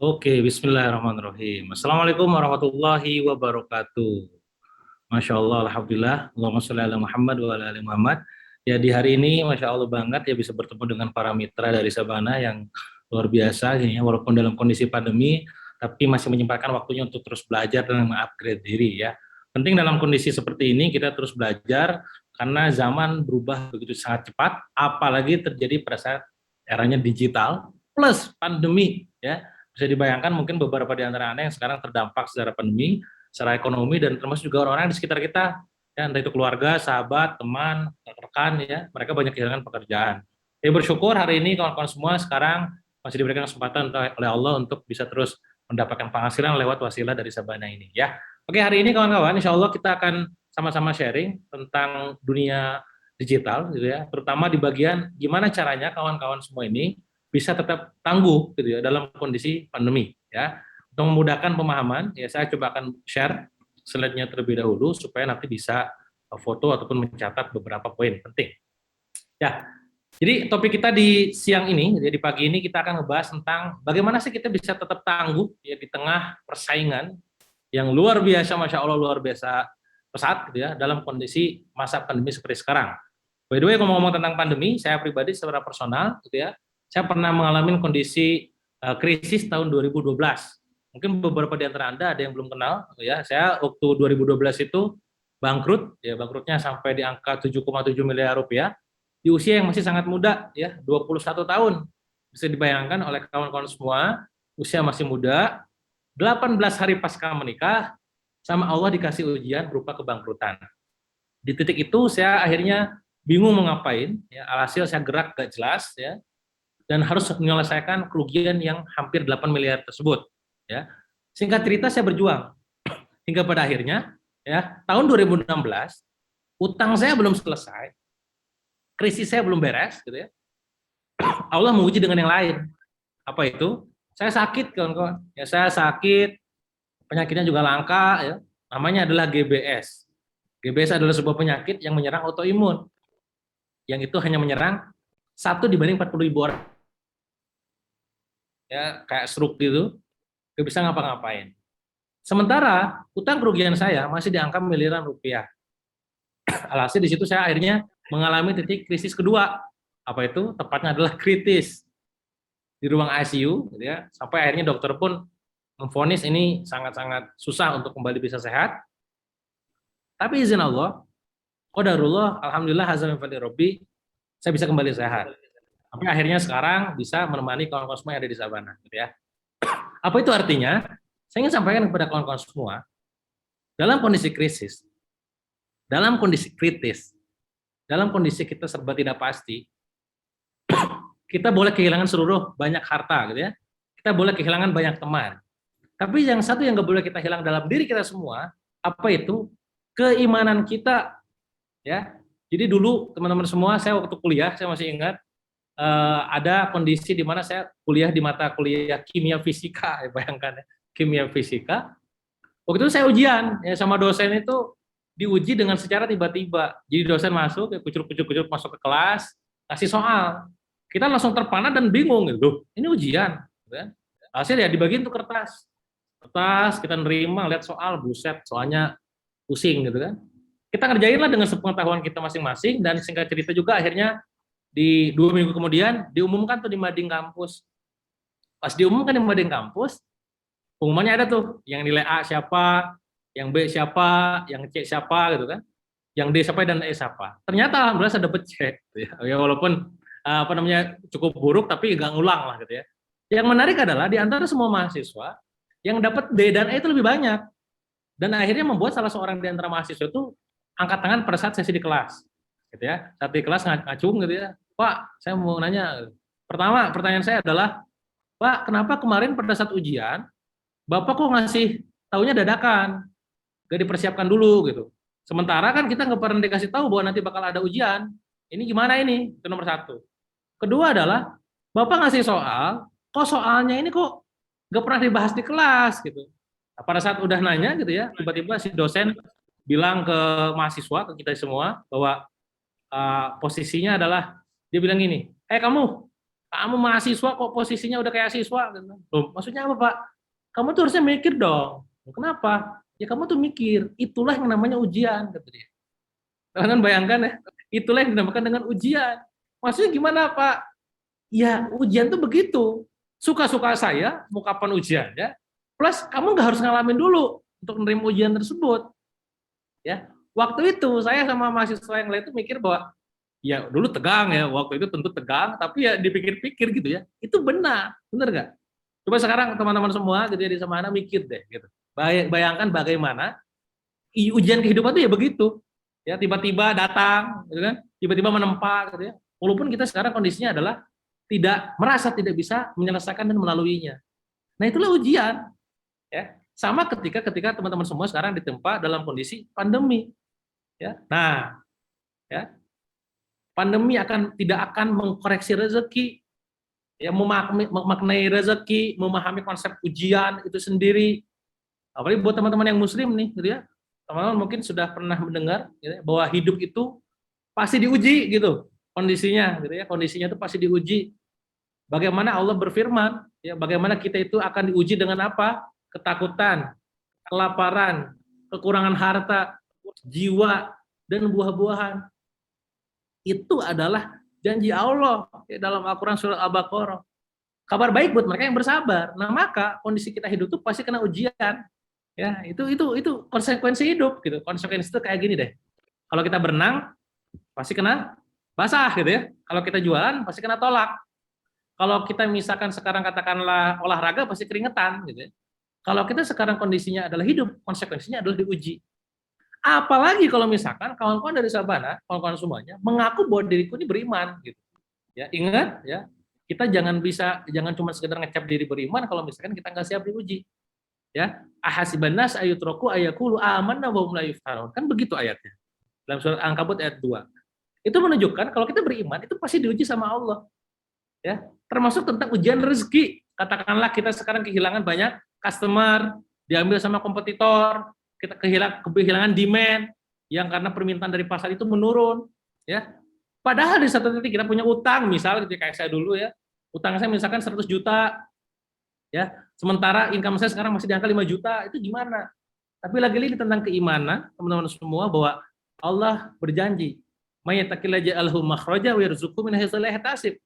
Oke, bismillahirrahmanirrahim. Assalamualaikum warahmatullahi wabarakatuh. Masya Allah, Alhamdulillah. Allahumma sholli ala Muhammad wa ala ali Muhammad. Ya, di hari ini Masya Allah banget ya bisa bertemu dengan para mitra dari Sabana yang luar biasa ini ya, walaupun dalam kondisi pandemi, tapi masih menyempatkan waktunya untuk terus belajar dan mengupgrade diri ya. Penting dalam kondisi seperti ini kita terus belajar karena zaman berubah begitu sangat cepat, apalagi terjadi pada saat eranya digital plus pandemi ya. Bisa dibayangkan mungkin beberapa di antara Anda yang sekarang terdampak secara pandemi, secara ekonomi, dan termasuk juga orang-orang di sekitar kita, ya, entah itu keluarga, sahabat, teman, rekan, ya, mereka banyak kehilangan pekerjaan. Saya bersyukur hari ini kawan-kawan semua sekarang masih diberikan kesempatan oleh Allah untuk bisa terus mendapatkan penghasilan lewat wasilah dari Sabana ini, ya. Oke, hari ini kawan-kawan, insya Allah kita akan sama-sama sharing tentang dunia digital, gitu ya, terutama di bagian gimana caranya kawan-kawan semua ini bisa tetap tangguh gitu ya dalam kondisi pandemi ya. Untuk memudahkan pemahaman ya saya coba akan share slide-nya terlebih dahulu supaya nanti bisa foto ataupun mencatat beberapa poin penting. Ya. Jadi topik kita di siang ini, jadi di pagi ini kita akan membahas tentang bagaimana sih kita bisa tetap tangguh ya di tengah persaingan yang luar biasa, Masya Allah luar biasa pesat gitu ya dalam kondisi masa pandemi seperti sekarang. By the way, ngomong-ngomong tentang pandemi, saya pribadi secara personal gitu ya, saya pernah mengalami kondisi krisis tahun 2012. Mungkin beberapa di antara Anda ada yang belum kenal gitu ya. Saya waktu 2012 itu bangkrut, ya bangkrutnya sampai di angka 7,7 miliar rupiah di usia yang masih sangat muda ya, 21 tahun. Bisa dibayangkan oleh kawan-kawan semua, usia masih muda, 18 hari pasca menikah, sama Allah dikasih ujian berupa kebangkrutan. Di titik itu saya akhirnya bingung mau ngapain, ya, alhasil saya gerak gak jelas, ya, dan harus menyelesaikan kerugian yang hampir 8 miliar tersebut. Ya. Singkat cerita saya berjuang, hingga pada akhirnya, ya, tahun 2016, utang saya belum selesai, krisis saya belum beres, gitu ya. Allah menguji dengan yang lain. Apa itu? Saya sakit, kawan-kawan. Ya, saya sakit, penyakitnya juga langka, ya. Namanya adalah GBS. GBS adalah sebuah penyakit yang menyerang autoimun, yang itu hanya menyerang 1 dibanding 40.000 orang, ya kayak stroke gitu, gak bisa ngapa-ngapain. Sementara utang kerugian saya masih di angka miliaran rupiah. Alhasil di situ saya akhirnya mengalami titik krisis kedua. Apa itu? Tepatnya adalah kritis di ruang ICU, gitu ya. Sampai akhirnya dokter pun memvonis ini sangat-sangat susah untuk kembali bisa sehat. Tapi izin Allah, qadarullah, alhamdulillah hazal min fadli Rabbi, saya bisa kembali sehat. Sampai akhirnya sekarang bisa menemani kawan-kawan semua yang ada di Sabana, gitu ya. Apa itu artinya? Saya ingin sampaikan kepada kawan-kawan semua, dalam kondisi krisis, dalam kondisi kritis, dalam kondisi kita serba tidak pasti, kita boleh kehilangan seluruh banyak harta, gitu ya. Kita boleh kehilangan banyak teman. Tapi yang satu yang nggak boleh kita hilang dalam diri kita semua, apa itu? Keimanan kita, ya. Jadi dulu teman-teman semua, saya waktu kuliah, saya masih ingat, ada kondisi di mana saya kuliah di mata kuliah kimia fisika, ya, bayangkan ya, kimia fisika. Waktu itu saya ujian ya sama dosen itu diuji dengan secara tiba-tiba. Jadi dosen masuk, ya, kucur-kucur masuk ke kelas, kasih soal. Kita langsung terpana dan bingung gitu. Ini ujian, gitu kan? Hasil ya dibagiin tuh kertas. Kertas kita nerima, lihat soal, buset, soalnya pusing gitu kan. Kita ngerjain lah dengan sepengetahuan kita masing-masing dan singkat cerita juga akhirnya di 2 minggu kemudian diumumkan tuh di mading kampus. Pas diumumkan di mading kampus, pengumumannya ada tuh, yang nilai A siapa, yang B siapa, yang C siapa gitu kan, yang D siapa dan E siapa. Ternyata alhamdulillah saya dapet C, gitu ya. Ya walaupun apa namanya cukup buruk tapi nggak ngulang lah gitu ya. Yang menarik adalah di antara semua mahasiswa yang dapat D dan E itu lebih banyak, dan akhirnya membuat salah seorang di antara mahasiswa itu angkat tangan pada saat sesi di kelas, gitu ya. Saat di kelas ngacung gitu ya, Pak, saya mau nanya. Pertama, pertanyaan saya adalah, Pak, kenapa kemarin pada saat ujian Bapak kok ngasih taunya dadakan, gak dipersiapkan dulu gitu. Sementara kan kita nggak pernah dikasih tahu bahwa nanti bakal ada ujian. Ini gimana ini? Itu nomor satu. Kedua adalah Bapak ngasih soal, kok soalnya ini kok nggak pernah dibahas di kelas gitu. Nah, pada saat udah nanya gitu ya, tiba-tiba si dosen bilang ke mahasiswa, ke kita semua bahwa posisinya adalah dia bilang gini, kamu Kamu mahasiswa kok posisinya udah kayak siswa? Gitu. Loh, maksudnya apa Pak? Kamu tuh harusnya mikir dong. Kenapa? Ya kamu tuh mikir, itulah yang namanya ujian, kata dia. Kalian bayangkan ya, itulah yang dinamakan dengan ujian. Maksudnya gimana Pak? Ya ujian tuh begitu. Suka-suka saya, mau kapan ujiannya, plus kamu nggak harus ngalamin dulu untuk menerima ujian tersebut. Ya, waktu itu saya sama mahasiswa yang lain tuh mikir bahwa ya dulu tegang ya, waktu itu tentu tegang, tapi ya dipikir-pikir gitu ya, itu benar nggak? Coba sekarang teman-teman semua gitu ya di sana mikir deh gitu. Bayangkan bagaimana ujian kehidupan itu ya begitu. Ya tiba-tiba datang gitu kan, tiba-tiba menempa gitu ya. Walaupun kita sekarang kondisinya adalah tidak merasa tidak bisa menyelesaikan dan melaluinya. Nah, itulah ujian ya. Sama ketika teman-teman semua sekarang ditempa dalam kondisi pandemi ya. Nah, ya, pandemi tidak akan mengkoreksi rezeki, ya memaknai rezeki, memahami konsep ujian itu sendiri. Apalagi buat teman-teman yang muslim nih, gitu ya. Teman-teman mungkin sudah pernah mendengar gitu ya, bahwa hidup itu pasti diuji gitu kondisinya, gitu ya. Kondisinya itu pasti diuji. Bagaimana Allah berfirman, ya, bagaimana kita itu akan diuji dengan apa? Ketakutan, kelaparan, kekurangan harta, jiwa, dan buah-buahan. Itu adalah janji Allah ya, dalam Al-Quran surat Al-Baqarah. Kabar baik buat mereka yang bersabar. Nah, maka kondisi kita hidup itu pasti kena ujian. Ya, itu konsekuensi hidup gitu. Konsekuensi itu kayak gini deh. Kalau kita berenang pasti kena basah gitu ya. Kalau kita jualan pasti kena tolak. Kalau kita misalkan sekarang katakanlah olahraga pasti keringetan gitu ya. Kalau kita sekarang kondisinya adalah hidup, konsekuensinya adalah diuji. Apalagi kalau misalkan kawan-kawan dari Sabana, kawan-kawan semuanya mengaku bahwa diriku ini beriman gitu. Ya, ingat ya, kita jangan cuma sekedar ngecap diri beriman kalau misalkan kita nggak siap diuji. Ya, ahasiban nas ayutraku ayaqulu amanna wa hum la yuftanun. Kan begitu ayatnya. Dalam surat Al-Ankabut ayat 2. Itu menunjukkan kalau kita beriman itu pasti diuji sama Allah. Ya, termasuk tentang ujian rezeki. Katakanlah kita sekarang kehilangan banyak customer, diambil sama kompetitor, kita kehilangan demand yang karena permintaan dari pasar itu menurun, ya. Padahal di satu titik kita punya utang, misal gitu kayak saya dulu ya. Utang saya misalkan 100 juta, ya. Sementara income saya sekarang masih di angka 5 juta, itu gimana? Tapi lagi-lagi tentang keimanan, teman-teman semua, bahwa Allah berjanji, "May yattaqilla ja'alhu makhraja wa yarzuqhu min haitsu la yahtasib."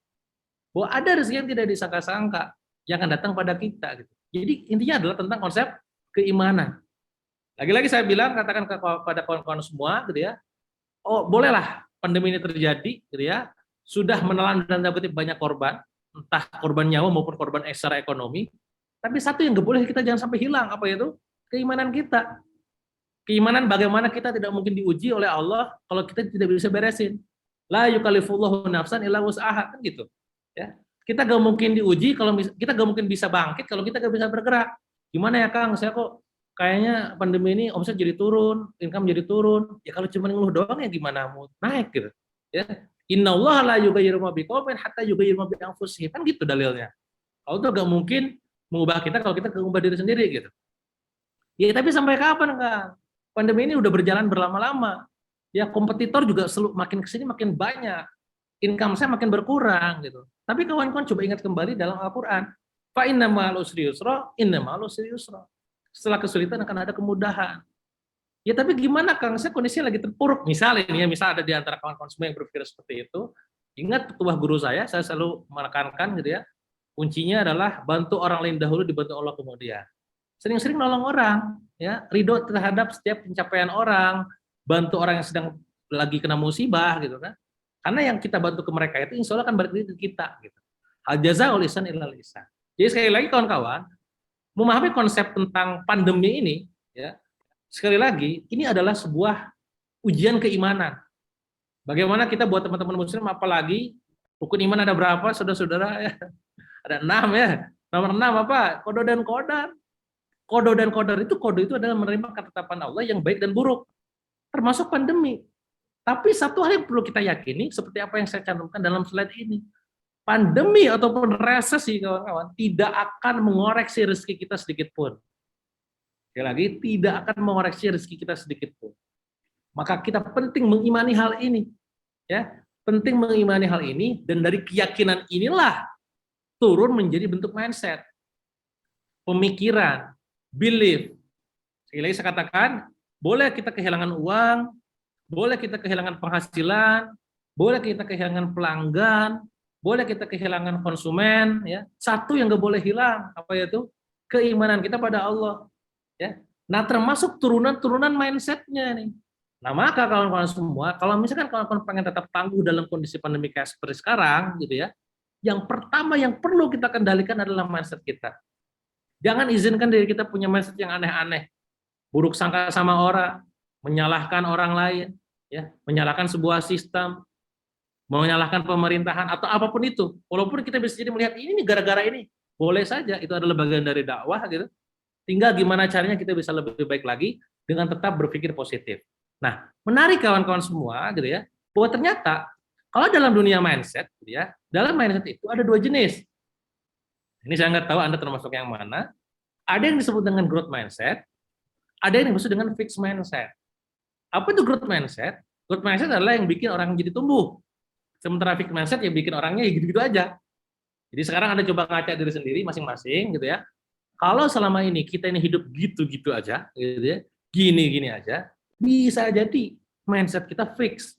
Bahwa ada rezeki yang tidak disangka-sangka yang akan datang pada kita gitu. Jadi intinya adalah tentang konsep keimanan. Lagi-lagi saya bilang, katakan kepada kawan-kawan semua gitu ya, oh bolehlah pandemi ini terjadi gitu ya, sudah menelan dan dapat banyak korban, entah korban nyawa maupun korban secara ekonomi, tapi satu yang nggak boleh kita jangan sampai hilang, apa itu? Keimanan kita. Keimanan bagaimana kita tidak mungkin diuji oleh Allah kalau kita tidak bisa beresin. La yukallifullahu nafsan illa wus'aha, kan gitu. Ya. Kita gak mungkin diuji kalau kita gak mungkin bisa bangkit kalau kita gak bisa bergerak. Gimana ya Kang, saya kok kayaknya pandemi ini omset jadi turun, income jadi turun. Ya kalau cuma ngeluh doang ya gimana mau naik gitu. Ya. Innallaha la yughayyiru ma biqaumin hatta yughayyiru ma bi anfusihim. Kan gitu dalilnya. Allah tuh gak mungkin mengubah kita kalau kita gak mengubah diri sendiri gitu. Ya tapi sampai kapan Kang? Pandemi ini udah berjalan berlama-lama. Ya kompetitor juga makin kesini makin banyak. Income saya makin berkurang gitu. Tapi kawan-kawan coba ingat kembali dalam Al-Quran. Fa inna ma'al usri yusra, inna ma'al usri yusra. Setelah kesulitan akan ada kemudahan. Ya tapi gimana Kang, saya kondisinya lagi terpuruk. Misalnya ini ya, misal ada di antara kawan-kawan semua yang berpikir seperti itu. Ingat petuah guru saya selalu menekankan gitu ya. Kuncinya adalah bantu orang lain dahulu, dibantu Allah kemudian. Sering-sering nolong orang, ya, ridho terhadap setiap pencapaian orang, bantu orang yang sedang lagi kena musibah gitu kan. Karena yang kita bantu ke mereka itu insya Allah akan balik ke kita. Gitu. Al jazaa'ul ihsan illal ihsan. Jadi sekali lagi kawan-kawan, memahami konsep tentang pandemi ini, ya, sekali lagi ini adalah sebuah ujian keimanan. Bagaimana kita buat teman-teman muslim, apalagi rukun iman ada berapa, saudara-saudara? Ya? Ada 6 ya. Nomor 6 apa? Qada dan qadar. Qada dan qadar itu, qada itu adalah menerima ketetapan Allah yang baik dan buruk, termasuk pandemi. Tapi satu hal yang perlu kita yakini, seperti apa yang saya cantumkan dalam slide ini, pandemi ataupun resesi kawan-kawan tidak akan mengoreksi rezeki kita sedikit pun. Sekali lagi, tidak akan mengoreksi rezeki kita sedikit pun. Maka kita penting mengimani hal ini, ya, penting mengimani hal ini, dan dari keyakinan inilah turun menjadi bentuk mindset, pemikiran, belief. Sekali lagi saya katakan, boleh kita kehilangan uang, boleh kita kehilangan penghasilan, boleh kita kehilangan pelanggan, boleh kita kehilangan konsumen, ya. Satu yang nggak boleh hilang, apa itu? Keimanan kita pada Allah, ya. Nah, termasuk turunan-turunan mindsetnya nih. Nah, maka kawan-kawan semua, kalau misalkan kawan-kawan pengen tetap tangguh dalam kondisi pandemi kayak seperti sekarang, gitu ya, yang pertama yang perlu kita kendalikan adalah mindset kita. Jangan izinkan diri kita punya mindset yang aneh-aneh, buruk sangka sama orang, menyalahkan orang lain, ya, menyalahkan sebuah sistem, menyalahkan pemerintahan atau apapun itu. Walaupun kita bisa jadi melihat ini gara-gara ini, boleh saja itu adalah bagian dari dakwah gitu. Tinggal gimana caranya kita bisa lebih baik lagi dengan tetap berpikir positif. Nah, menarik kawan-kawan semua gitu ya, bahwa ternyata kalau dalam dunia mindset gitu ya, dalam mindset itu ada dua jenis. Ini saya nggak tahu Anda termasuk yang mana. Ada yang disebut dengan growth mindset, ada yang disebut dengan fixed mindset. Apa itu growth mindset? Growth mindset adalah yang bikin orang jadi tumbuh. Sementara fixed mindset yang bikin orangnya ya gitu-gitu aja. Jadi sekarang Anda coba ngaca diri sendiri masing-masing gitu ya. Kalau selama ini kita ini hidup gitu-gitu aja, gitu ya, gini-gini aja, bisa jadi mindset kita fix.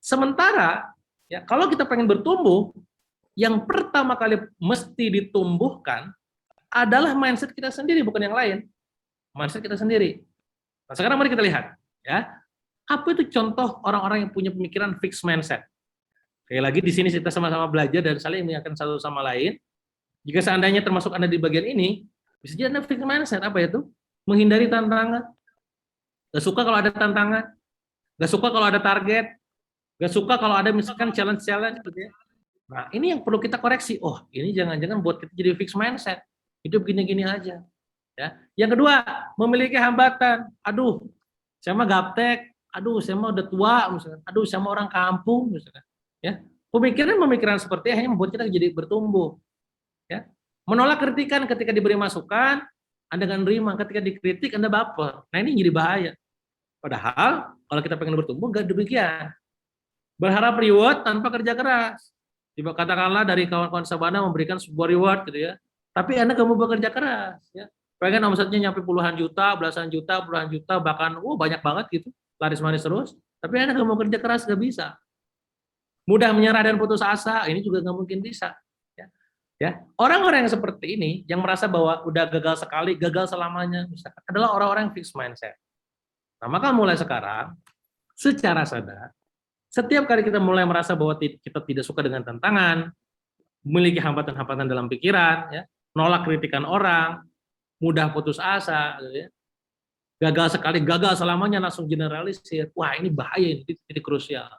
Sementara ya kalau kita pengen bertumbuh, yang pertama kali mesti ditumbuhkan adalah mindset kita sendiri, bukan yang lain. Mindset kita sendiri. Nah, sekarang mari kita lihat, ya. Apa itu contoh orang-orang yang punya pemikiran fixed mindset? Sekali lagi di sini kita sama-sama belajar dan saling mengingatkan satu sama lain. Jika seandainya termasuk Anda di bagian ini, bisa jadi Anda fixed mindset. Apa itu? Menghindari tantangan. Gak suka kalau ada tantangan. Gak suka kalau ada target. Gak suka kalau ada misalkan challenge-challenge gitu ya. Nah, ini yang perlu kita koreksi. Oh, ini jangan-jangan buat kita jadi fixed mindset. Hidup gini-gini aja. Ya. Yang kedua, memiliki hambatan. Aduh, saya mah gaptek. Aduh, saya mah udah tua, misalkan. Aduh, saya mah orang kampung, misalkan. Ya, pemikiran-pemikiran seperti ini hanya membuat kita jadi bertumbuh. Ya, menolak kritikan ketika diberi masukan, Anda nggak nerima. Ketika dikritik, Anda baper. Nah, ini jadi bahaya. Padahal kalau kita pengen bertumbuh, nggak demikian. Berharap reward tanpa kerja keras. Tiba katakanlah dari kawan-kawan Sabana memberikan sebuah reward gitu ya. Tapi Anda nggak mau bekerja keras. Ya. Pengen omsetnya nyampe puluhan juta, belasan juta, puluhan juta, bahkan banyak banget gitu. Laris manis terus. Tapi Anda nggak mau kerja keras, nggak bisa. Mudah menyerah dan putus asa, ini juga nggak mungkin bisa. Ya, orang-orang yang seperti ini, yang merasa bahwa udah gagal sekali, gagal selamanya, misalkan, adalah orang-orang yang fixed mindset. Nah, maka mulai sekarang, secara sadar, setiap kali kita mulai merasa bahwa kita tidak suka dengan tantangan, memiliki hambatan-hambatan dalam pikiran, ya, nolak kritikan orang, mudah putus asa, ya, gagal sekali, gagal selamanya, langsung generalisir. Wah, ini bahaya, ini krusial.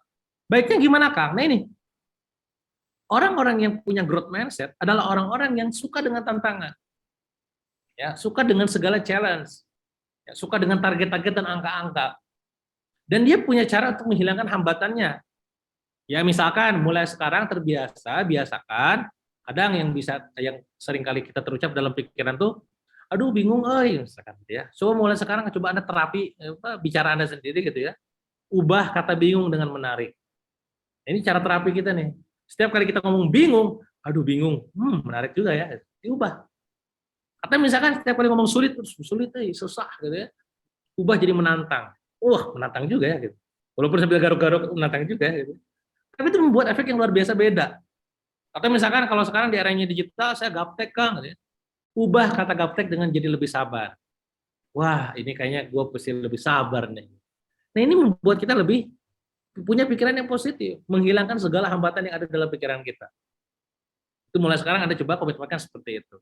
Baiknya gimana, Kang? Nah ini, orang-orang yang punya growth mindset adalah orang-orang yang suka dengan tantangan, ya, suka dengan segala challenge, ya, suka dengan target-target dan angka-angka, dan dia punya cara untuk menghilangkan hambatannya. Ya misalkan mulai sekarang terbiasa, biasakan, kadang yang sering kali kita terucap dalam pikiran tuh, aduh bingung, misalkan, ya. So mulai sekarang coba Anda terapi bicara Anda sendiri gitu ya, ubah kata bingung dengan menarik. Ini cara terapi kita nih. Setiap kali kita ngomong bingung, aduh bingung, menarik juga ya, diubah. Atau misalkan setiap kali ngomong sulit, susah gitu ya, ubah jadi menantang. Wah, menantang juga ya gitu. Walaupun sambil garuk-garuk menantang juga gitu. Tapi itu membuat efek yang luar biasa beda. Atau misalkan kalau sekarang di eranya digital, saya gaptek Kang, gitu ya. Ubah kata gaptek dengan jadi lebih sabar. Wah, ini kayaknya gue mesti lebih sabar nih. Nah ini membuat kita lebih punya pikiran yang positif, menghilangkan segala hambatan yang ada dalam pikiran kita. Itu mulai sekarang Anda coba komitmenkan seperti itu.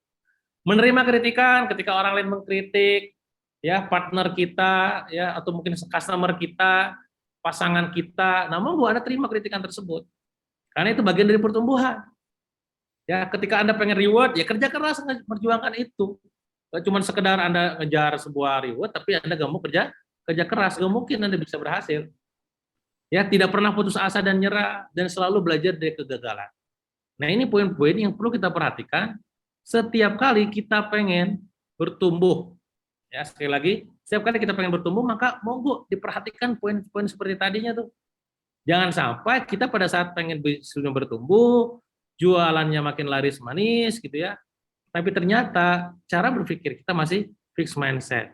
Menerima kritikan ketika orang lain mengkritik, ya partner kita, ya atau mungkin customer kita, pasangan kita, namun Anda terima kritikan tersebut. Karena itu bagian dari pertumbuhan. Ya, ketika Anda pengen reward, ya kerja keras memperjuangkan itu. Gak cuma sekedar Anda ngejar sebuah reward, tapi Anda gak mau kerja keras, gak mungkin Anda bisa berhasil. Ya, tidak pernah putus asa dan nyerah, dan selalu belajar dari kegagalan. Nah, ini poin-poin yang perlu kita perhatikan setiap kali kita pengen bertumbuh. Ya, sekali lagi, setiap kali kita pengen bertumbuh, maka monggo diperhatikan poin-poin seperti tadinya tuh. Jangan sampai kita pada saat pengen bertumbuh, jualannya makin laris manis gitu ya. Tapi ternyata cara berpikir kita masih fixed mindset.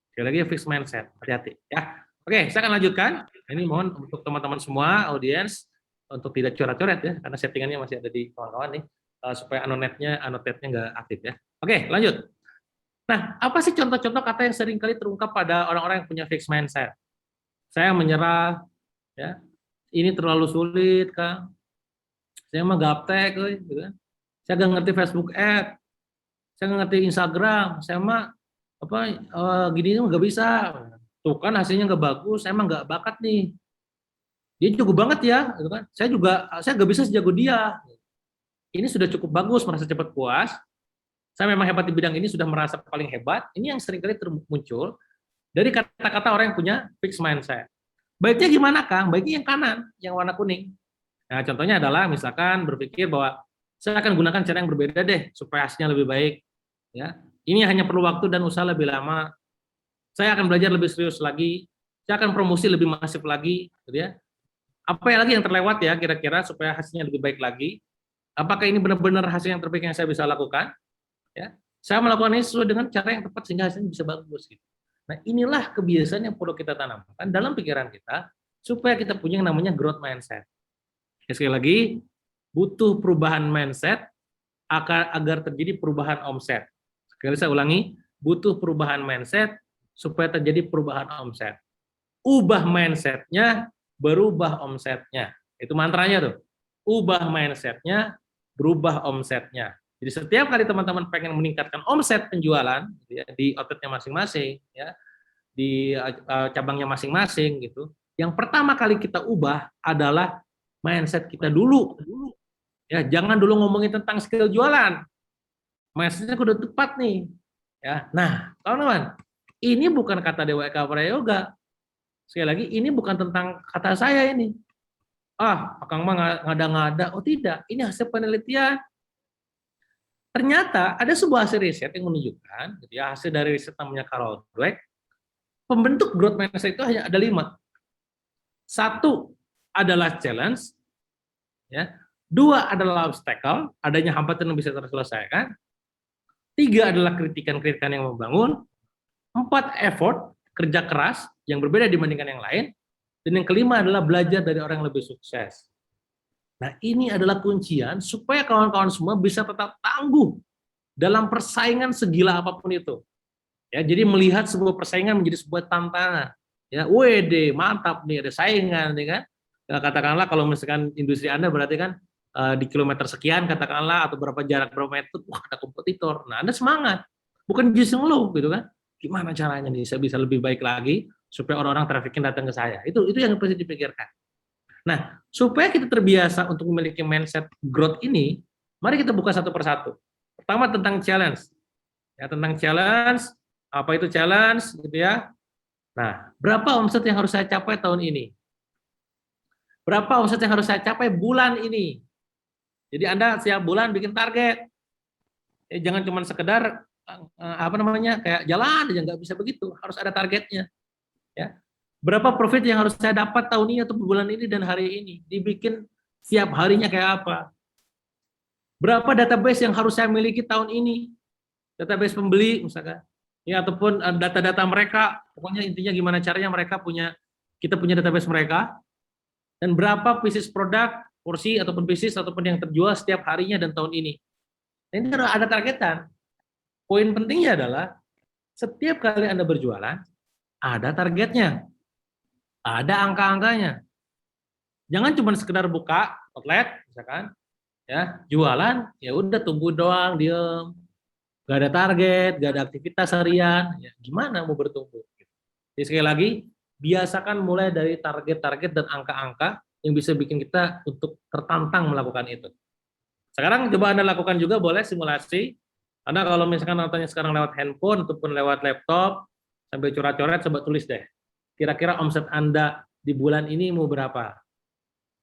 Sekali lagi fixed mindset, hati-hati ya. Oke, saya akan lanjutkan. Ini mohon untuk teman-teman semua, audiens, untuk tidak coret-coret ya, karena settingannya masih ada di kawan-kawan nih, supaya annotate-nya nggak aktif ya. Oke, lanjut. Nah, apa sih contoh-contoh kata yang sering kali terungkap pada orang-orang yang punya fixed mindset? Saya menyerah, ya. Ini terlalu sulit, Kang. Saya mah gaptek, gitu kan. Saya nggak ngerti Facebook Ad, saya nggak ngerti Instagram, saya mah apa gini nggak bisa. Tuh kan hasilnya nggak bagus, saya mah nggak bakat nih. Dia jago banget ya, gitu kan. Saya nggak bisa sejago dia. Ini sudah cukup bagus, merasa cepat puas. Saya memang hebat di bidang ini, sudah merasa paling hebat. Ini yang seringkali muncul dari kata-kata orang yang punya fixed mindset. Baiknya gimana, Kang? Baiknya yang kanan, yang warna kuning. Nah, contohnya adalah misalkan berpikir bahwa saya akan gunakan cara yang berbeda deh supaya hasilnya lebih baik. Ya, ini hanya perlu waktu dan usaha lebih lama. Saya akan belajar lebih serius lagi. Saya akan promosi lebih masif lagi, gitu ya. Apa yang lagi yang terlewat ya kira-kira supaya hasilnya lebih baik lagi? Apakah ini benar-benar hasil yang terbaik yang saya bisa lakukan? Ya, saya melakukan ini sesuai dengan cara yang tepat sehingga hasilnya bisa bagus. Gitu. Nah, inilah kebiasaan yang perlu kita tanamkan dalam pikiran kita supaya kita punya yang namanya growth mindset. Ya, sekali lagi, butuh perubahan mindset agar terjadi perubahan omset. Sekali saya ulangi, butuh perubahan mindset supaya terjadi perubahan omset. Ubah mindsetnya, berubah omsetnya. Itu mantranya tuh. Ubah mindsetnya, berubah omsetnya. Jadi setiap kali teman-teman pengen meningkatkan omset penjualan gitu ya, di outletnya masing-masing, ya, di cabangnya masing-masing gitu. Yang pertama kali kita ubah adalah mindset kita dulu. Ya, jangan dulu ngomongin tentang skill jualan. Mindsetnya udah tepat nih. Ya, nah, kawan-kawan, ini bukan kata Dewa Eka Prayoga. Sekali lagi, ini bukan tentang kata saya ini. Akang mah ngada-ngada. Oh tidak, ini hasil penelitian. Ternyata ada sebuah hasil riset yang menunjukkan, gitu ya, hasil dari riset namanya Carol Dweck, pembentuk growth mindset itu hanya ada 5. Satu adalah challenge, ya. 2 adalah obstacle, adanya hambatan yang bisa terselesaikan. 3 adalah kritikan-kritikan yang membangun. 4 effort, kerja keras yang berbeda dibandingkan yang lain. Dan yang kelima adalah belajar dari orang yang lebih sukses. Nah, ini adalah kuncian supaya kawan-kawan semua bisa tetap tangguh dalam persaingan segila apapun itu. Ya, jadi melihat sebuah persaingan menjadi sebuah tantangan. Ya, WD, mantap nih ada saingan, ya kan? Ya, katakanlah kalau misalkan industri Anda berarti kan di kilometer sekian katakanlah atau berapa jarak berapa meter, wah ada kompetitor. Nah, Anda semangat. Bukan justru ngeluh gitu kan. Gimana caranya nih saya bisa lebih baik lagi supaya orang-orang trafficking datang ke saya. Itu yang perlu dipikirkan. Nah, supaya kita terbiasa untuk memiliki mindset growth ini, mari kita buka satu persatu. Pertama tentang challenge. Ya, tentang challenge, apa itu challenge gitu ya. Nah, berapa omset yang harus saya capai tahun ini? Berapa omset yang harus saya capai bulan ini? Jadi Anda setiap bulan bikin target. Jangan cuma sekedar apa namanya kayak jalan aja, nggak bisa begitu, harus ada targetnya. Ya. Berapa profit yang harus saya dapat tahun ini atau bulan ini dan hari ini? Dibikin setiap harinya kayak apa? Berapa database yang harus saya miliki tahun ini? Database pembeli misalkan. Ya, ataupun data-data mereka, pokoknya intinya gimana caranya kita punya database mereka, dan berapa pieces produk, porsi ataupun pieces ataupun yang terjual setiap harinya dan tahun ini. Nah, ini ada targetan. Poin pentingnya adalah setiap kali Anda berjualan, ada targetnya, ada angka-angkanya. Jangan cuma sekedar buka outlet, misalkan, ya jualan, ya udah tunggu doang, diem, gak ada target, gak ada aktivitas harian, ya gimana mau bertumbuh? Jadi sekali lagi, biasakan mulai dari target-target dan angka-angka yang bisa bikin kita untuk tertantang melakukan itu. Sekarang coba Anda lakukan juga boleh simulasi. Karena kalau misalkan nontonnya sekarang lewat handphone ataupun lewat laptop, sambil coret-coret, coba tulis deh. Kira-kira omset Anda di bulan ini mau berapa?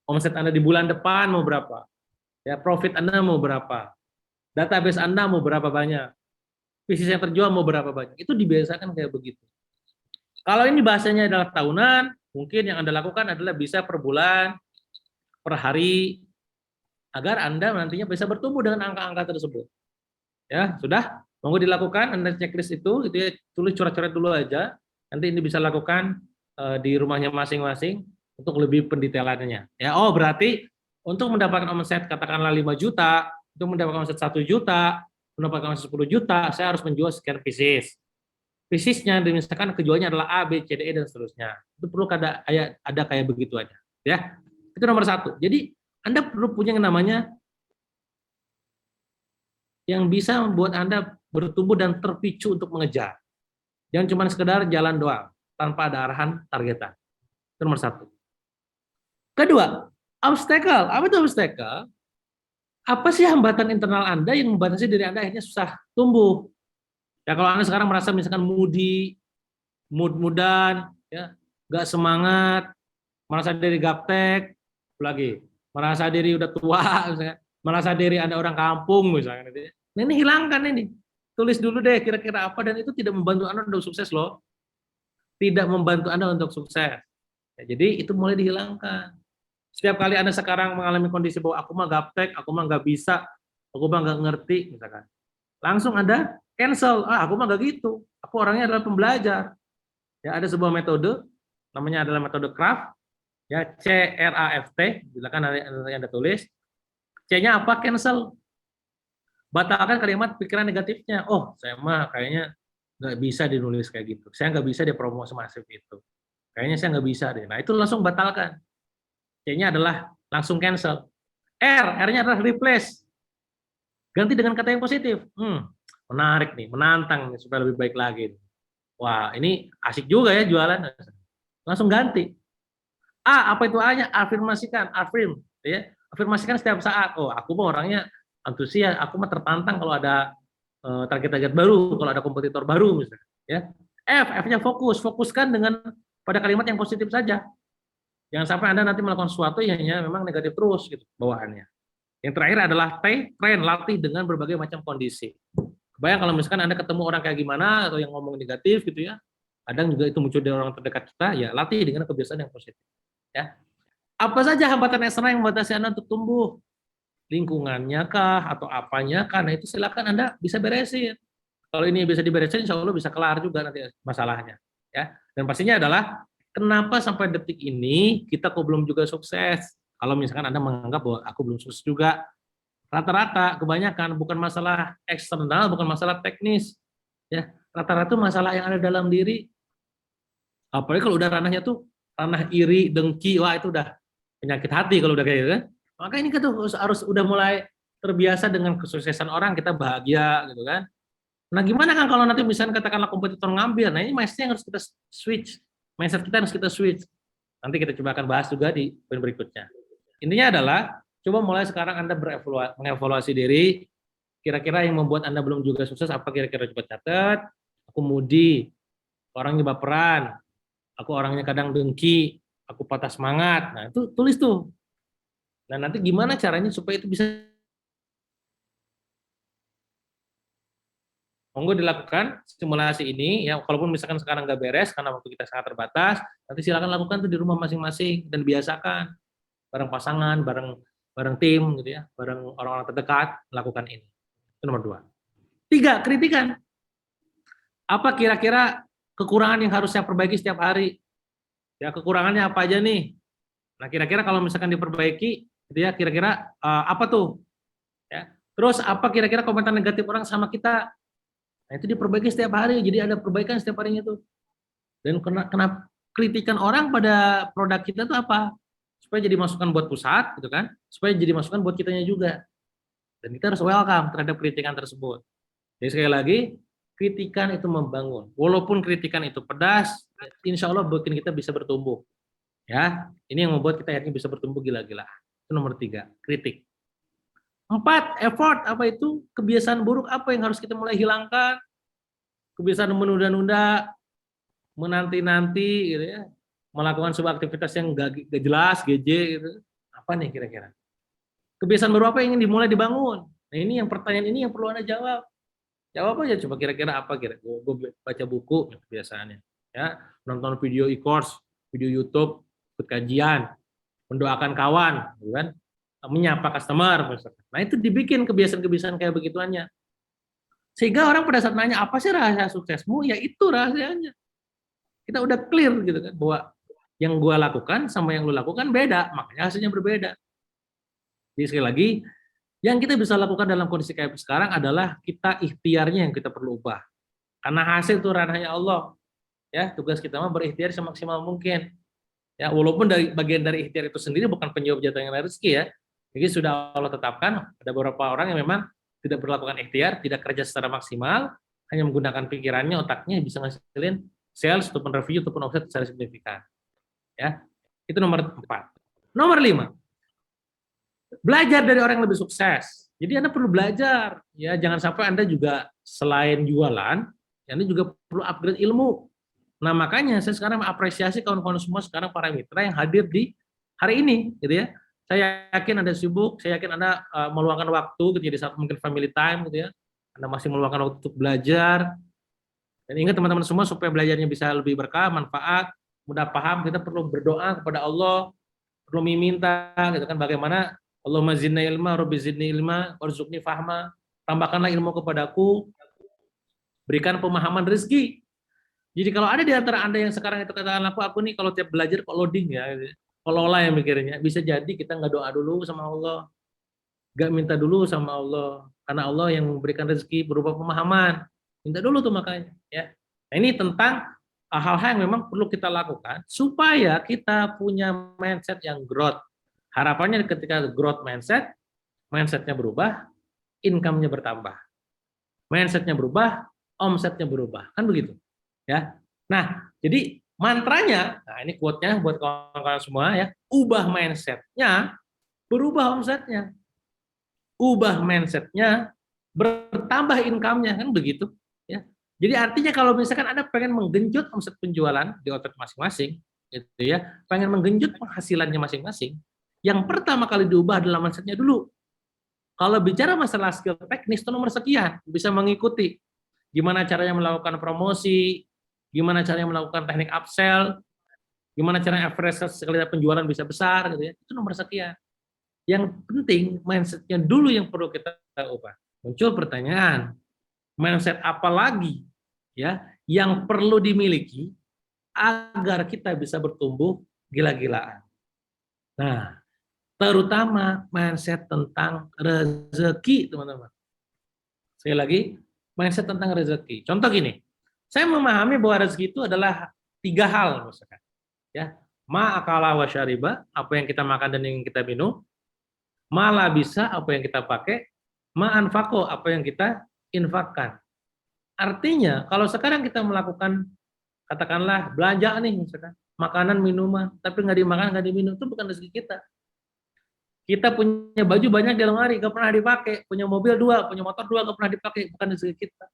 Omset Anda di bulan depan mau berapa? Ya, profit Anda mau berapa? Database Anda mau berapa banyak? Bisnis yang terjual mau berapa banyak? Itu dibiasakan kayak begitu. Kalau ini bahasanya adalah tahunan, mungkin yang Anda lakukan adalah bisa per bulan, per hari, agar Anda nantinya bisa bertumbuh dengan angka-angka tersebut. Ya, sudah? Monggo dilakukan, Anda checklist itu ya, tulis coret-coret dulu aja. Nanti ini bisa lakukan di rumahnya masing-masing untuk lebih pendetailannya. Ya, oh berarti untuk mendapatkan omset katakanlah 5 juta, untuk mendapatkan omset 1 juta, mendapatkan omset 10 juta, saya harus menjual sekian pieces. Piecesnya, misalkan kejualnya adalah A, B, C, D, E, dan seterusnya. Itu perlu ada kayak begitu aja. Ya, itu nomor satu. Jadi Anda perlu punya yang namanya yang bisa membuat Anda bertumbuh dan terpicu untuk mengejar. Jangan cuma sekedar jalan doang, tanpa ada arahan targetan. Itu nomor satu. Kedua, obstacle. Apa itu obstacle? Apa sih hambatan internal Anda yang membatasi diri Anda akhirnya susah tumbuh? Ya kalau Anda sekarang merasa misalkan moody, mood-moodan, ya, nggak semangat, merasa diri gaptek, lagi, merasa diri udah tua, misalnya, merasa diri Anda orang kampung, misalnya. Nah, ini hilangkan ini. Tulis dulu deh kira-kira apa, dan itu tidak membantu Anda untuk sukses loh. Tidak membantu Anda untuk sukses. Ya, jadi itu mulai dihilangkan. Setiap kali Anda sekarang mengalami kondisi bahwa aku mah gaptek, aku mah nggak bisa, aku mah nggak ngerti, misalkan. Langsung Anda cancel. Ah, aku mah nggak gitu. Aku orangnya adalah pembelajar. Ya, ada sebuah metode, namanya adalah metode craft, ya, CRAFT, silakan Anda tulis. C-nya apa? Cancel. Batalkan kalimat pikiran negatifnya. Oh, saya mah kayaknya nggak bisa dinulis kayak gitu. Saya nggak bisa dipromosi masif itu. Kayaknya saya nggak bisa deh. Nah, itu langsung batalkan. C-nya adalah langsung cancel. R-nya adalah replace. Ganti dengan kata yang positif. Menarik nih, menantang nih, supaya lebih baik lagi. Wah, ini asik juga ya jualan. Langsung ganti. A, apa itu A-nya? Afirmasikan, affirm. Ya. Afirmasikan setiap saat. Oh, aku mah orangnya antusias, aku mah tertantang kalau ada target-target baru, kalau ada kompetitor baru misalnya. Ya. F-nya fokus. Fokuskan dengan pada kalimat yang positif saja. Jangan sampai Anda nanti melakukan sesuatu yang hanya memang negatif terus gitu bawaannya. Yang terakhir adalah T, train, latih dengan berbagai macam kondisi. Kebayang kalau misalkan Anda ketemu orang kayak gimana atau yang ngomong negatif gitu ya. Kadang juga itu muncul dari orang terdekat kita, ya latih dengan kebiasaan yang positif. Ya. Apa saja hambatan eksternal yang membatasi Anda untuk tumbuh? Lingkungannya kah atau apanya? Karena itu silakan Anda bisa beresin. Kalau ini bisa diberesin, insya Allah bisa kelar juga nanti masalahnya. Ya. Dan pastinya adalah kenapa sampai detik ini kita kok belum juga sukses? Kalau misalkan Anda menganggap bahwa aku belum sukses juga, rata-rata kebanyakan bukan masalah eksternal, bukan masalah teknis. Ya, rata-rata masalah yang ada dalam diri. Apalagi kalau udah ranahnya tuh ranah iri, dengki, wah itu udah penyakit hati kalau udah kayak gitu kan. Maka ini kita tuh harus udah mulai terbiasa dengan kesuksesan orang, kita bahagia gitu kan. Nah, gimana kan kalau nanti misalnya katakanlah kompetitor ngambil, nah ini mindset yang harus kita switch. Mindset kita harus kita switch. Nanti kita coba akan bahas juga di poin berikutnya. Intinya adalah, coba mulai sekarang Anda mengevaluasi diri, kira-kira yang membuat Anda belum juga sukses, apa kira-kira coba catat, aku moody, orangnya baperan, aku orangnya kadang dengki, aku patah semangat, nah itu tulis tuh. Nah nanti gimana caranya supaya itu bisa monggo dilakukan simulasi ini ya, walaupun misalkan sekarang nggak beres karena waktu kita sangat terbatas, nanti silakan lakukan tuh di rumah masing-masing dan biasakan bareng pasangan, bareng bareng tim gitu ya, bareng orang-orang terdekat lakukan ini. Itu nomor 2. 3, kritikan. Apa kira-kira kekurangan yang harus saya perbaiki setiap hari? Ya kekurangannya apa aja nih? Nah kira-kira kalau misalkan diperbaiki, gitu ya, kira-kira apa tuh? Ya. Terus apa kira-kira komentar negatif orang sama kita? Nah itu diperbaiki setiap hari, jadi ada perbaikan setiap harinya tuh. Dan kenapa kritikan orang pada produk kita tuh apa? Supaya jadi masukan buat pusat, gitu kan? Supaya jadi masukan buat kitanya juga. Dan kita harus welcome terhadap kritikan tersebut. Jadi sekali lagi, kritikan itu membangun. Walaupun kritikan itu pedas, insya Allah bikin kita bisa bertumbuh. Ya, ini yang membuat kita akhirnya bisa bertumbuh gila-gila. Itu nomor 3, kritik. 4, effort. Apa itu? Kebiasaan buruk apa yang harus kita mulai hilangkan? Kebiasaan menunda-nunda, menanti-nanti, gitu ya. Melakukan sebuah aktivitas yang gak jelas, GJ, gitu. Apa nih kira-kira? Kebiasaan baru apa yang ingin dimulai dibangun? Nah ini yang pertanyaan ini yang perlu Anda jawab. Jawab aja coba kira-kira apa kira. Gue baca buku kebiasaannya. Ya, nonton video e-course, video YouTube, ikut kajian, mendoakan kawan, gitu kan? menyapa customer misalkan. Nah itu dibikin kebiasaan-kebiasaan kayak begituannya. Sehingga orang pada saat nanya apa sih rahasia suksesmu, ya itu rahasianya. Kita udah clear gitu kan bahwa yang gua lakukan sama yang lu lakukan beda, makanya hasilnya berbeda. Jadi sekali lagi, yang kita bisa lakukan dalam kondisi kayak sekarang adalah kita ikhtiarnya yang kita perlu ubah. Karena hasil itu ranahnya Allah. Ya, tugas kita mah berikhtiar semaksimal mungkin. Ya, walaupun dari bagian dari ikhtiar itu sendiri bukan penyebab jatuhnya rezeki ya. Jadi sudah Allah tetapkan ada beberapa orang yang memang tidak berlakukan ikhtiar, tidak kerja secara maksimal, hanya menggunakan pikirannya, otaknya bisa ngasilin sales ataupun revenue ataupun offset secara signifikan. Ya. Itu nomor 4. Nomor 5. Belajar dari orang yang lebih sukses. Jadi Anda perlu belajar, ya jangan sampai Anda juga selain jualan, Anda juga perlu upgrade ilmu. Nah makanya saya sekarang mengapresiasi kawan-kawan semua sekarang para mitra yang hadir di hari ini, gitu ya. Saya yakin Anda sibuk, saya yakin Anda meluangkan waktu, gitu, jadi saat mungkin family time, gitu ya. Anda masih meluangkan waktu untuk belajar. Dan ingat teman-teman semua supaya belajarnya bisa lebih berkah, manfaat, mudah paham, kita perlu berdoa kepada Allah, perlu meminta, gitu kan, bagaimana Allahumma zidna ilma, Rabbi zidni ilma, warzuqni fahma, tambahkanlah ilmu kepadaku, berikan pemahaman rezeki. Jadi kalau ada di antara Anda yang sekarang itu katakan aku nih kalau tiap belajar kok loading ya, kalau olah yang mikirnya, bisa jadi kita nggak doa dulu sama Allah, nggak minta dulu sama Allah, karena Allah yang memberikan rezeki berupa pemahaman, minta dulu tuh makanya. Ya. Nah, ini tentang hal-hal yang memang perlu kita lakukan supaya kita punya mindset yang growth. Harapannya ketika growth mindsetnya berubah, income-nya bertambah. Mindsetnya berubah, omsetnya berubah. Kan begitu. Ya. Nah, jadi mantranya, nah ini quote-nya buat kawan-kawan semua ya, ubah mindsetnya, berubah omsetnya. Ubah mindsetnya, bertambah income-nya, kan begitu. Ya. Jadi artinya kalau misalkan Anda pengen menggenjot omset penjualan di outlet masing-masing, gitu ya, pengen menggenjot penghasilannya masing-masing, yang pertama kali diubah adalah mindsetnya dulu. Kalau bicara masalah skill teknis itu nomor sekian, bisa mengikuti gimana caranya melakukan promosi, gimana caranya melakukan teknik upsell, gimana caranya average sekali penjualan bisa besar, gitu ya. Itu nomor sekian. Yang penting mindsetnya dulu yang perlu kita ubah. Muncul pertanyaan, mindset apa lagi ya yang perlu dimiliki agar kita bisa bertumbuh gila-gilaan. Nah, terutama mindset tentang rezeki, teman-teman. Sekali lagi, mindset tentang rezeki. Contoh gini, saya memahami bahwa rezeki itu adalah 3 hal, misalkan. Ya, ma akala wa syariba, apa yang kita makan dan yang kita minum, ma labisa, apa yang kita pakai, ma anfaqo, apa yang kita infakkan. Artinya, kalau sekarang kita melakukan, katakanlah belanja nih, misalkan, makanan, minuman, tapi nggak dimakan, nggak diminum, itu bukan rezeki kita. Kita punya baju banyak di lemari, nggak pernah dipakai. Punya mobil 2, punya motor 2, nggak pernah dipakai. Bukan rezeki kita.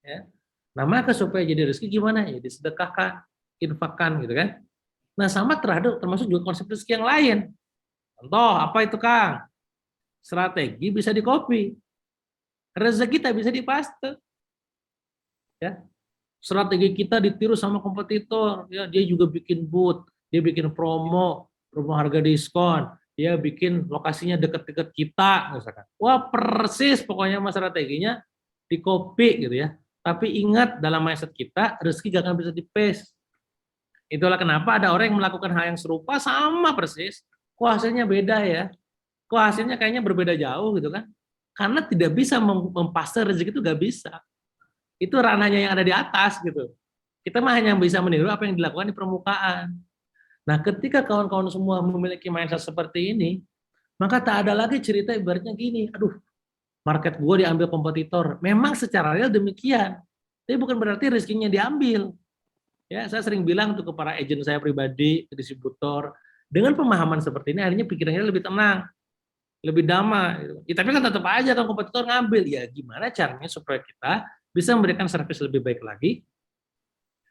Ya. Nah, maka supaya jadi rezeki gimana? Ya disedekahkan, infakkan, gitu kan. Nah, sama termasuk juga konsep rezeki yang lain. Contoh, apa itu Kang? Strategi bisa di copy. Rezeki tak bisa dipaste. Ya. Strategi kita ditiru sama kompetitor. Ya, dia juga bikin booth, dia bikin promo harga diskon. Dia bikin lokasinya dekat-dekat kita, misalkan. Wah, persis pokoknya mas strateginya di copy gitu ya. Tapi ingat dalam mindset kita, rezeki gak akan bisa di-paste. Itulah kenapa ada orang yang melakukan hal yang serupa sama persis, kok hasilnya beda ya. Kok hasilnya kayaknya berbeda jauh gitu kan. Karena tidak bisa mempaste rezeki itu gak bisa. Itu ranahnya yang ada di atas gitu. Kita mah hanya bisa meniru apa yang dilakukan di permukaan. Nah, ketika kawan-kawan semua memiliki mindset seperti ini, maka tak ada lagi cerita ibaratnya gini, aduh, market gue diambil kompetitor. Memang secara real demikian, tapi bukan berarti rezekinya diambil. Ya, saya sering bilang tuh ke para agent saya pribadi, ke distributor, dengan pemahaman seperti ini, akhirnya pikirannya lebih tenang, lebih damai. Ya, tapi kan tetap aja kan kompetitor ngambil. Ya, gimana caranya supaya kita bisa memberikan servis lebih baik lagi,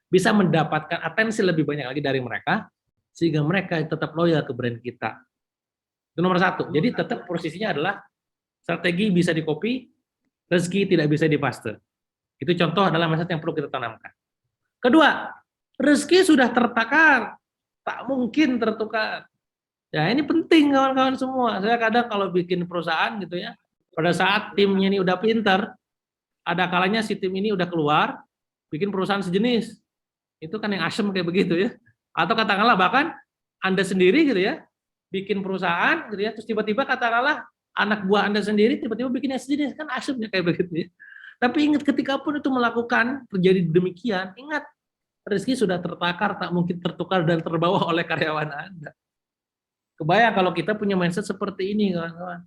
bisa mendapatkan atensi lebih banyak lagi dari mereka, sehingga mereka tetap loyal ke brand kita. Itu nomor 1. Jadi tetap posisinya adalah strategi bisa di copy, rezeki tidak bisa dipaste. Itu contoh adalah mindset yang perlu kita tanamkan. Kedua, rezeki sudah tertakar, tak mungkin tertukar. Ya ini penting kawan-kawan semua. Saya kadang kalau bikin perusahaan gitu ya, pada saat timnya ini udah pinter, ada kalanya si tim ini udah keluar, bikin perusahaan sejenis. Itu kan yang asem kayak begitu ya. Atau katakanlah bahkan Anda sendiri gitu ya, bikin perusahaan gitu ya, terus tiba-tiba katakanlah anak buah Anda sendiri tiba-tiba bikin yang sejenis, kan asemnya kayak begitu ya. Tapi ingat ketika pun itu melakukan terjadi demikian, ingat rezeki sudah tertakar, tak mungkin tertukar dan terbawa oleh karyawan Anda. Kebayang kalau kita punya mindset seperti ini, kawan-kawan.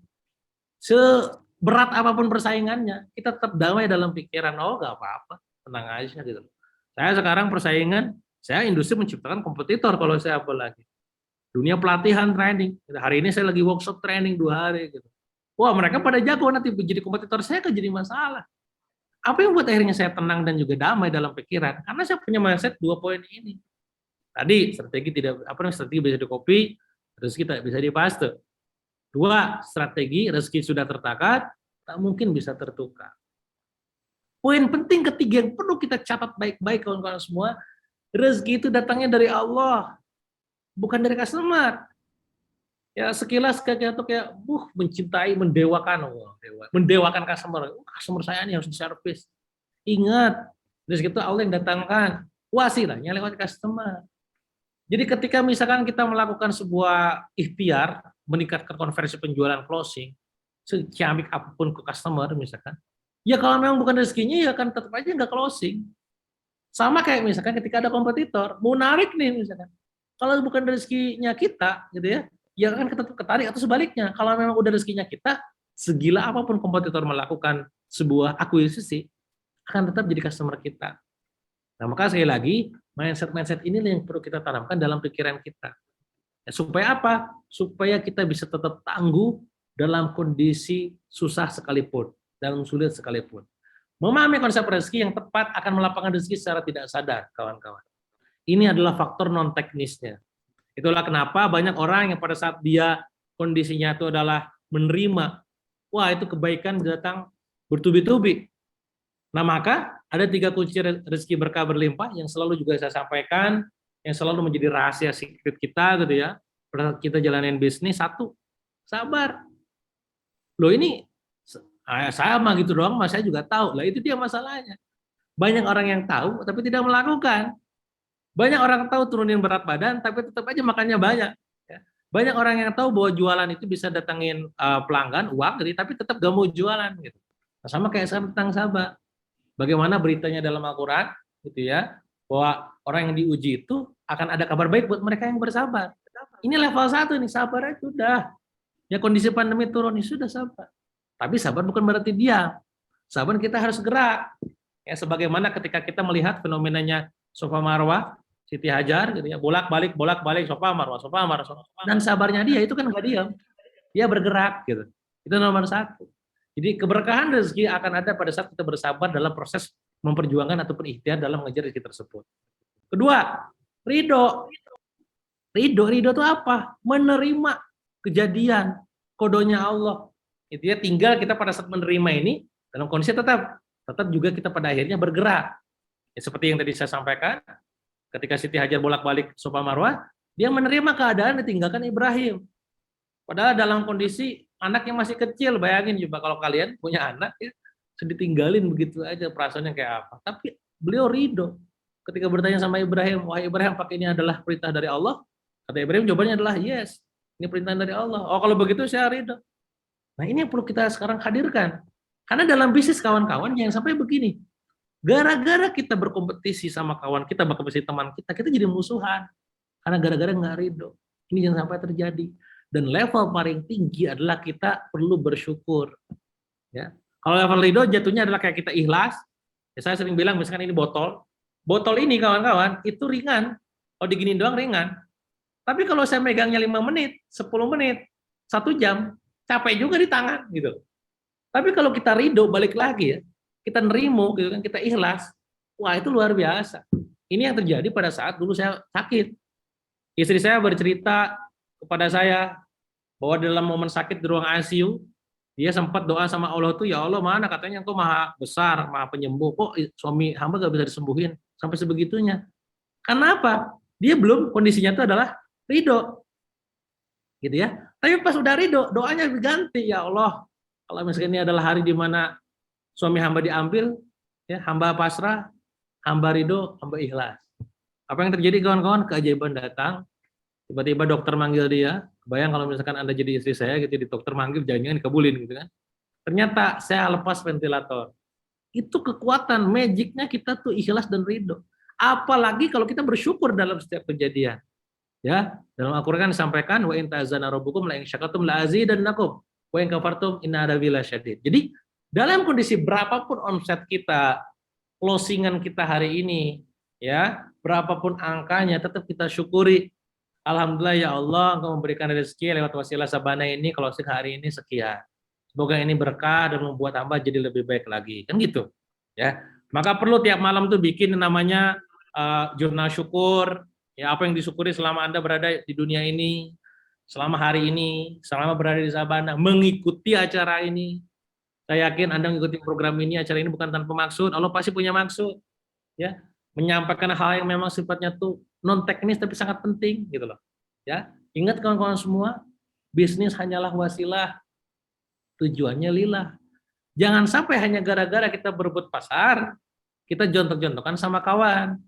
Seberat apapun persaingannya, kita tetap damai dalam pikiran. Oh, gak apa-apa, tenang aja gitu. Saya sekarang persaingan, saya industri menciptakan kompetitor kalau saya apalagi. Dunia pelatihan training. Hari ini saya lagi workshop training 2 hari gitu. Wah, mereka pada jago, nanti jadi kompetitor saya kan jadi masalah. Apa yang buat akhirnya saya tenang dan juga damai dalam pikiran? Karena saya punya mindset 2 poin ini. Tadi strategi tidak apa namanya, strategi bisa di copy, rezeki tidak bisa dipaste. 2, strategi rezeki sudah tertakar, tak mungkin bisa tertukar. Poin penting ketiga yang perlu kita catat baik-baik kawan-kawan semua, rezeki itu datangnya dari Allah, bukan dari customer. Ya sekilas kayak mencintai, mendewakan, mendewakan customer. Customer saya ini harus diservis. Ingat, rezeki itu Allah yang datangkan. Wasilahnya lewat customer. Jadi ketika misalkan kita melakukan sebuah ikhtiar, meningkatkan konversi penjualan closing, secamik apapun ke customer misalkan, ya kalau memang bukan rezekinya ya kan tetap aja nggak closing. Sama kayak misalkan ketika ada kompetitor, mau narik nih misalkan, kalau bukan rezekinya kita gitu ya kan tetap ketarik, atau sebaliknya, kalau memang udah rezekinya kita, segila apapun kompetitor melakukan sebuah akuisisi, akan tetap jadi customer kita. Nah, maka sekali lagi, mindset ini yang perlu kita tanamkan dalam pikiran kita. Ya, supaya apa? Supaya kita bisa tetap tangguh dalam kondisi susah sekalipun, dalam sulit sekalipun. Memahami konsep rezeki yang tepat akan melapangkan rezeki secara tidak sadar, kawan-kawan. Ini adalah faktor non-teknisnya. Itulah kenapa banyak orang yang pada saat dia kondisinya itu adalah menerima, wah itu kebaikan datang bertubi-tubi. Nah, maka ada 3 kunci rezeki berkah berlimpah yang selalu juga saya sampaikan, yang selalu menjadi rahasia secret kita gitu ya. Pada kita jalanin bisnis, 1, sabar. Loh ini sama gitu doang, mas saya juga tahu. Lah itu dia masalahnya. Banyak orang yang tahu tapi tidak melakukan. Banyak orang tahu turunin berat badan tapi tetap aja makannya banyak. Ya. Banyak orang yang tahu bahwa jualan itu bisa datangin pelanggan, uang, gitu, tapi tetap gak mau jualan gitu. Nah, sama kayak tentang sabar. Bagaimana beritanya dalam Al-Quran, gitu ya, bahwa orang yang diuji itu akan ada kabar baik buat mereka yang bersabar. Ini level 1 nih, sabar itu udah. Ya kondisi pandemi turun, ini sudah sabar. Tapi sabar bukan berarti diam. Sabar kita harus gerak. Ya, sebagaimana ketika kita melihat fenomenanya Safa Marwah, Siti Hajar, gitu ya, bolak-balik, Safa Marwah, Safa Marwah. Dan sabarnya dia itu kan nggak diam, dia bergerak, gitu. Itu nomor 1. Jadi keberkahan rezeki akan ada pada saat kita bersabar dalam proses memperjuangkan ataupun ikhtiar dalam mengejar rezeki tersebut. Kedua, ridho. Ridho itu apa? Menerima kejadian, kodonya Allah. Itu ya, tinggal kita pada saat menerima ini dalam kondisi tetap juga kita pada akhirnya bergerak. Ya, seperti yang tadi saya sampaikan, ketika Siti Hajar bolak-balik Safa Marwah, dia menerima keadaan ditinggalkan Ibrahim. Padahal dalam kondisi anaknya masih kecil, bayangin coba kalau kalian punya anak ya, ditinggalin begitu aja, perasaannya kayak apa. Tapi beliau ridho. Ketika bertanya sama Ibrahim, wahai Ibrahim, apakah ini adalah perintah dari Allah? Kata Ibrahim, jawabannya adalah yes, ini perintah dari Allah. Oh kalau begitu saya ridho. Nah ini yang perlu kita sekarang hadirkan. Karena dalam bisnis kawan-kawan, jangan sampai begini. Gara-gara kita berkompetisi sama kawan kita, berkompetisi teman kita jadi musuhan. Karena gara-gara nggak ridho. Ini jangan sampai terjadi. Dan level paling tinggi adalah kita perlu bersyukur. Ya. Kalau level ridho jatuhnya adalah kayak kita ikhlas. Ya, saya sering bilang misalkan ini botol. Botol ini kawan-kawan itu ringan. Kalau diginin doang ringan. Tapi kalau saya megangnya 5 menit, 10 menit, 1 jam, capek juga di tangan gitu. Tapi kalau kita ridho balik lagi ya, kita nerimo gitu kan, kita ikhlas. Wah, itu luar biasa. Ini yang terjadi pada saat dulu saya sakit. Istri saya bercerita kepada saya bahwa dalam momen sakit di ruang ICU, dia sempat doa sama Allah tuh, ya Allah mana katanya engkau maha besar, maha penyembuh, kok suami hamba gak bisa disembuhin sampai sebegitunya. Kenapa? Dia belum, kondisinya itu adalah ridho. gitu ya. Tapi pas udah ridho, doanya diganti, ya Allah, kalau misalnya ini adalah hari di mana suami hamba diambil, ya hamba pasrah, hamba ridho, hamba ikhlas. Apa yang terjadi kawan-kawan? Keajaiban datang. Tiba-tiba dokter manggil dia. Bayang kalau misalkan Anda jadi istri saya gitu, di dokter manggil, jangan-jangan dikabulin gitu kan. Ternyata saya lepas ventilator. Itu kekuatan, magicnya kita tuh ikhlas dan ridho. Apalagi kalau kita bersyukur dalam setiap kejadian. Ya, dalam Al-Qur'an disampaikan wa in ta'azzana rabbukum la in syakartum la azidannakum wa in kafartum inna adzabi lasyadid. Jadi dalam kondisi berapapun omset kita, closingan kita hari ini, ya, berapapun angkanya tetap kita syukuri. Alhamdulillah ya Allah, Engkau memberikan rezeki lewat wasilah Sabana ini, closing hari ini sekian. Semoga ini berkah dan membuat hamba jadi lebih baik lagi. Kan gitu. Ya. Maka perlu tiap malam tuh bikin namanya jurnal syukur, ya apa yang disyukuri selama Anda berada di dunia ini, selama hari ini, selama berada di Sabana, mengikuti acara ini. Saya yakin Anda mengikuti program ini, acara ini bukan tanpa maksud, Allah pasti punya maksud. Ya, menyampaikan hal yang memang sifatnya tuh non teknis tapi sangat penting gitu loh. Ya, ingat kawan-kawan semua, bisnis hanyalah wasilah, tujuannya lillah. Jangan sampai hanya gara-gara kita berebut pasar, kita jontok-jontokan sama kawan,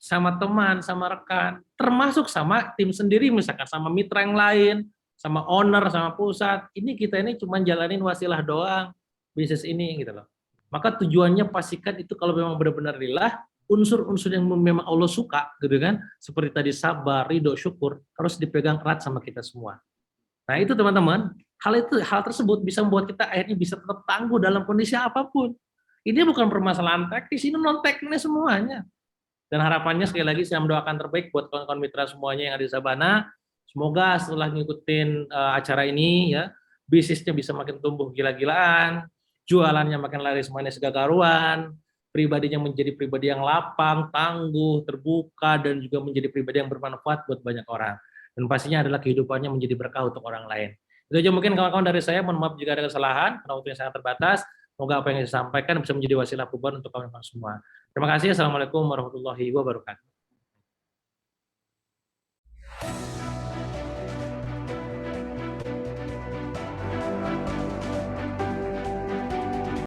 sama teman, sama rekan, termasuk sama tim sendiri, misalkan sama mitra yang lain, sama owner, sama pusat. Ini kita ini cuma jalanin wasilah doang, bisnis ini gitu loh. Maka tujuannya pastikan itu kalau memang benar-benar lillah, unsur-unsur yang memang Allah suka, gitu kan, seperti tadi sabar, ridho, syukur, harus dipegang erat sama kita semua. Nah itu teman-teman, hal tersebut bisa membuat kita akhirnya bisa tetap tangguh dalam kondisi apapun. Ini bukan permasalahan teknis, ini non teknis semuanya. Dan harapannya sekali lagi saya mendoakan terbaik buat kawan-kawan mitra semuanya yang ada di Sabana. Semoga setelah ngikutin acara ini ya, bisnisnya bisa makin tumbuh gila-gilaan, jualannya makin laris manis gagaruan, pribadinya menjadi pribadi yang lapang, tangguh, terbuka, dan juga menjadi pribadi yang bermanfaat buat banyak orang. Dan pastinya adalah kehidupannya menjadi berkah untuk orang lain. Itu aja mungkin kawan-kawan dari saya, mohon maaf jika ada kesalahan, karena waktunya sangat terbatas. Semoga apa yang saya sampaikan bisa menjadi wasilah perubahan untuk kawan-kawan semua. Terima kasih. Assalamualaikum warahmatullahi wabarakatuh.